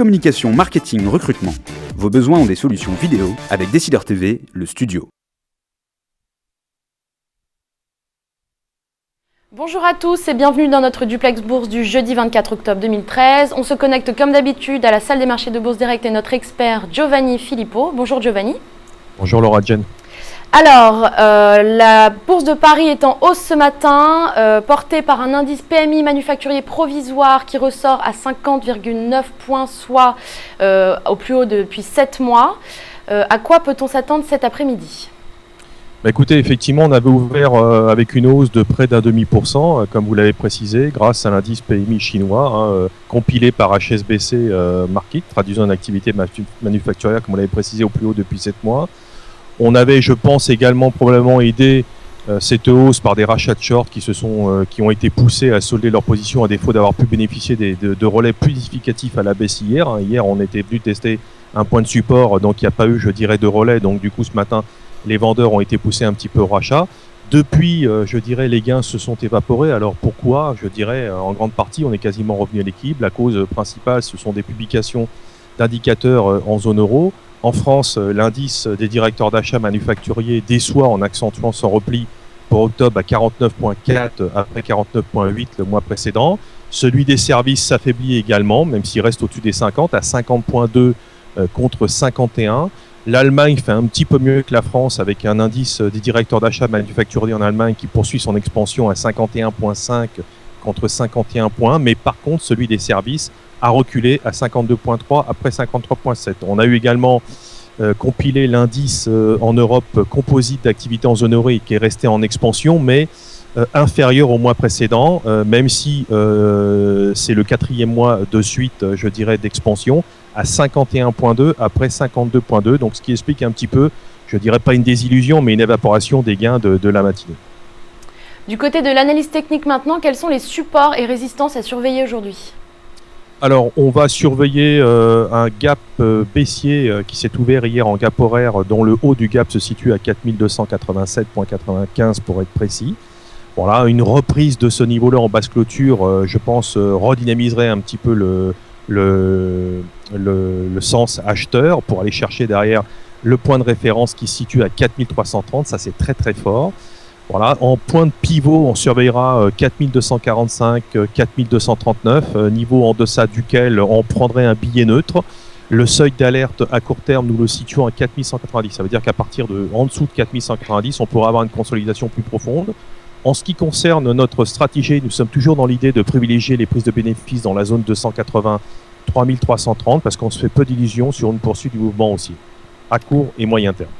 Communication, marketing, recrutement. Vos besoins ont des solutions vidéo avec Décideur TV, le studio. Bonjour à tous et bienvenue dans notre duplex bourse du jeudi 24 octobre 2013. On se connecte comme d'habitude à la salle des marchés de Bourse Direct et notre expert Giovanni Filippo. Bonjour Giovanni. Bonjour Laura Jen. Alors, la bourse de Paris est en hausse ce matin, portée par un indice PMI manufacturier provisoire qui ressort à 50,9 points, soit au plus haut depuis 7 mois. À quoi peut-on s'attendre cet après-midi ? Écoutez, effectivement, on avait ouvert avec une hausse de près d'0,5%, comme vous l'avez précisé, grâce à l'indice PMI chinois, compilé par HSBC Market, traduisant une activité manufacturière, comme vous l'avez précisé, au plus haut depuis 7 mois. On avait, je pense, également probablement aidé cette hausse par des rachats de short qui ont été poussés à solder leur position à défaut d'avoir pu bénéficier de relais plus significatifs à la baisse hier. Hier, on était venu tester un point de support, donc il n'y a pas eu, je dirais, de relais. Donc du coup, ce matin, les vendeurs ont été poussés un petit peu au rachat. Depuis, je dirais, les gains se sont évaporés. Alors pourquoi ? Je dirais, en grande partie, on est quasiment revenu à l'équilibre. La cause principale, ce sont des publications d'indicateurs en zone euro. En France, l'indice des directeurs d'achat manufacturiers déçoit en accentuant son repli pour octobre à 49,4 après 49,8 le mois précédent. Celui des services s'affaiblit également, même s'il reste au-dessus des 50, à 50,2 contre 51. L'Allemagne fait un petit peu mieux que la France avec un indice des directeurs d'achat manufacturiers en Allemagne qui poursuit son expansion à 51,5 contre 51 points. Mais par contre, celui des services a reculé à 52,3 après 53,7. On a eu également compilé l'indice en Europe composite d'activité en zone euro qui est resté en expansion, mais inférieur au mois précédent, même si c'est le 4e mois de suite, je dirais, d'expansion, à 51,2 après 52,2. Donc ce qui explique un petit peu, je dirais pas une désillusion, mais une évaporation des gains de la matinée. Du côté de l'analyse technique maintenant, quels sont les supports et résistances à surveiller aujourd'hui ? Alors, on va surveiller un gap baissier qui s'est ouvert hier en gap horaire, dont le haut du gap se situe à 4287,95 pour être précis. Voilà, une reprise de ce niveau-là en basse clôture, je pense, redynamiserait un petit peu le sens acheteur pour aller chercher derrière le point de référence qui se situe à 4330. Ça, c'est très très fort. Voilà, en point de pivot, on surveillera 4245, 4239, niveau en deçà duquel on prendrait un billet neutre. Le seuil d'alerte à court terme, nous le situons à 4190. Ça veut dire qu'à partir en dessous de 4190, on pourra avoir une consolidation plus profonde. En ce qui concerne notre stratégie, nous sommes toujours dans l'idée de privilégier les prises de bénéfices dans la zone 280, 3330, parce qu'on se fait peu d'illusions sur une poursuite du mouvement haussier, à court et moyen terme.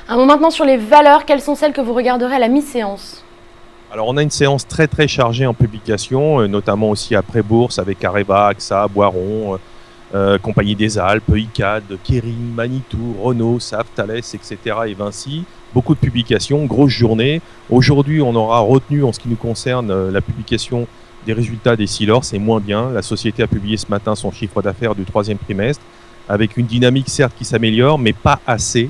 Un mot maintenant sur les valeurs, quelles sont celles que vous regarderez à la mi-séance ? Alors on a une séance très très chargée en publication, notamment aussi après bourse avec Areva, AXA, Boiron, Compagnie des Alpes, ICAD, Kering, Manitou, Renault, SAF, Thales, etc. et Vinci. Beaucoup de publications, grosse journée. Aujourd'hui, on aura retenu en ce qui nous concerne la publication des résultats des Sealers, c'est moins bien. La société a publié ce matin son chiffre d'affaires du 3e trimestre avec une dynamique certes qui s'améliore, mais pas assez.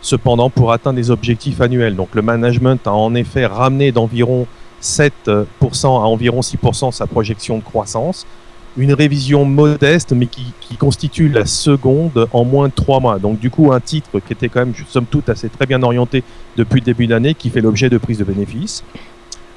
Cependant, pour atteindre des objectifs annuels. Donc le management a en effet ramené d'environ 7% à environ 6% sa projection de croissance. Une révision modeste, mais qui constitue la seconde en moins de 3 mois. Donc du coup, un titre qui était quand même, somme toute, assez très bien orienté depuis le début de l'année, qui fait l'objet de prise de bénéfices.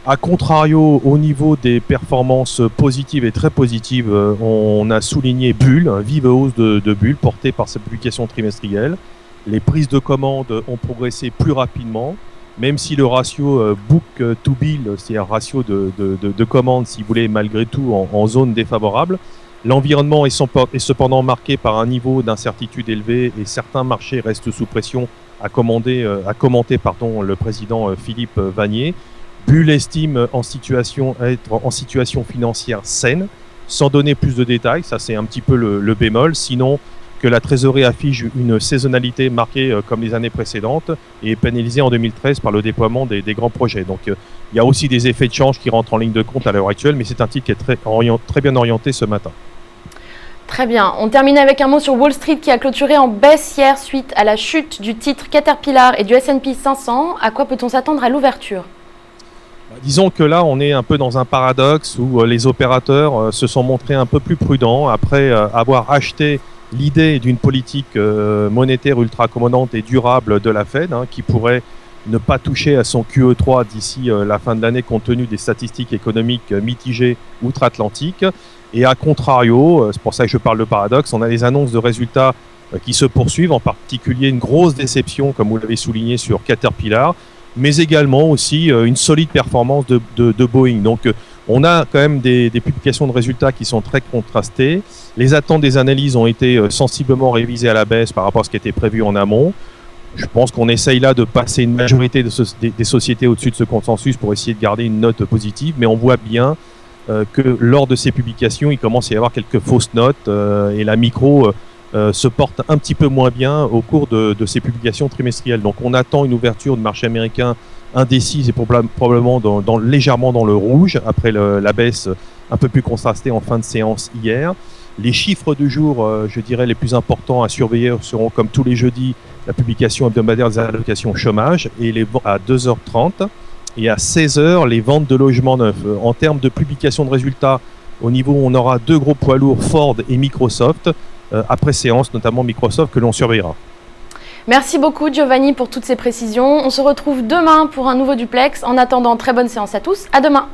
A contrario, au niveau des performances positives et très positives, on a souligné Bull, vive hausse de Bull, portée par sa publication trimestrielle. Les prises de commandes ont progressé plus rapidement, même si le ratio book to bill, c'est-à-dire ratio de commandes, si vous voulez, malgré tout en zone défavorable. L'environnement est cependant marqué par un niveau d'incertitude élevé et certains marchés restent sous pression, a commenté le président Philippe Vanier. Bull estime être en situation financière saine, sans donner plus de détails, ça c'est un petit peu le bémol, sinon que la trésorerie affiche une saisonnalité marquée comme les années précédentes et est pénalisée en 2013 par le déploiement des grands projets. Donc il y a aussi des effets de change qui rentrent en ligne de compte à l'heure actuelle, mais c'est un titre qui est très bien orienté ce matin. Très bien. On termine avec un mot sur Wall Street qui a clôturé en baisse hier suite à la chute du titre Caterpillar et du S&P 500. À quoi peut-on s'attendre à l'ouverture ? Disons que là, on est un peu dans un paradoxe où les opérateurs se sont montrés un peu plus prudents après avoir acheté l'idée d'une politique monétaire ultra accommodante et durable de la Fed, qui pourrait ne pas toucher à son QE3 d'ici la fin de l'année compte tenu des statistiques économiques mitigées outre-Atlantique. Et à contrario, c'est pour ça que je parle de paradoxe, on a des annonces de résultats qui se poursuivent, en particulier une grosse déception, comme vous l'avez souligné, sur Caterpillar, mais également aussi une solide performance de Boeing. Donc on a quand même des publications de résultats qui sont très contrastées. Les attentes des analyses ont été sensiblement révisées à la baisse par rapport à ce qui était prévu en amont. Je pense qu'on essaye là de passer une majorité des sociétés au-dessus de ce consensus pour essayer de garder une note positive, mais on voit bien que lors de ces publications, il commence à y avoir quelques fausses notes et la micro se porte un petit peu moins bien au cours de ces publications trimestrielles. Donc on attend une ouverture du marché américain indécise et probablement légèrement dans le rouge après la baisse un peu plus contrastée en fin de séance hier. Les chiffres du jour, je dirais, les plus importants à surveiller seront, comme tous les jeudis, la publication hebdomadaire des allocations chômage et à 2h30 et à 16h, les ventes de logements neufs. En termes de publication de résultats, au niveau où on aura deux gros poids lourds, Ford et Microsoft, après séance, notamment Microsoft, que l'on surveillera. Merci beaucoup Giovanni pour toutes ces précisions. On se retrouve demain pour un nouveau duplex. En attendant, très bonne séance à tous. À demain.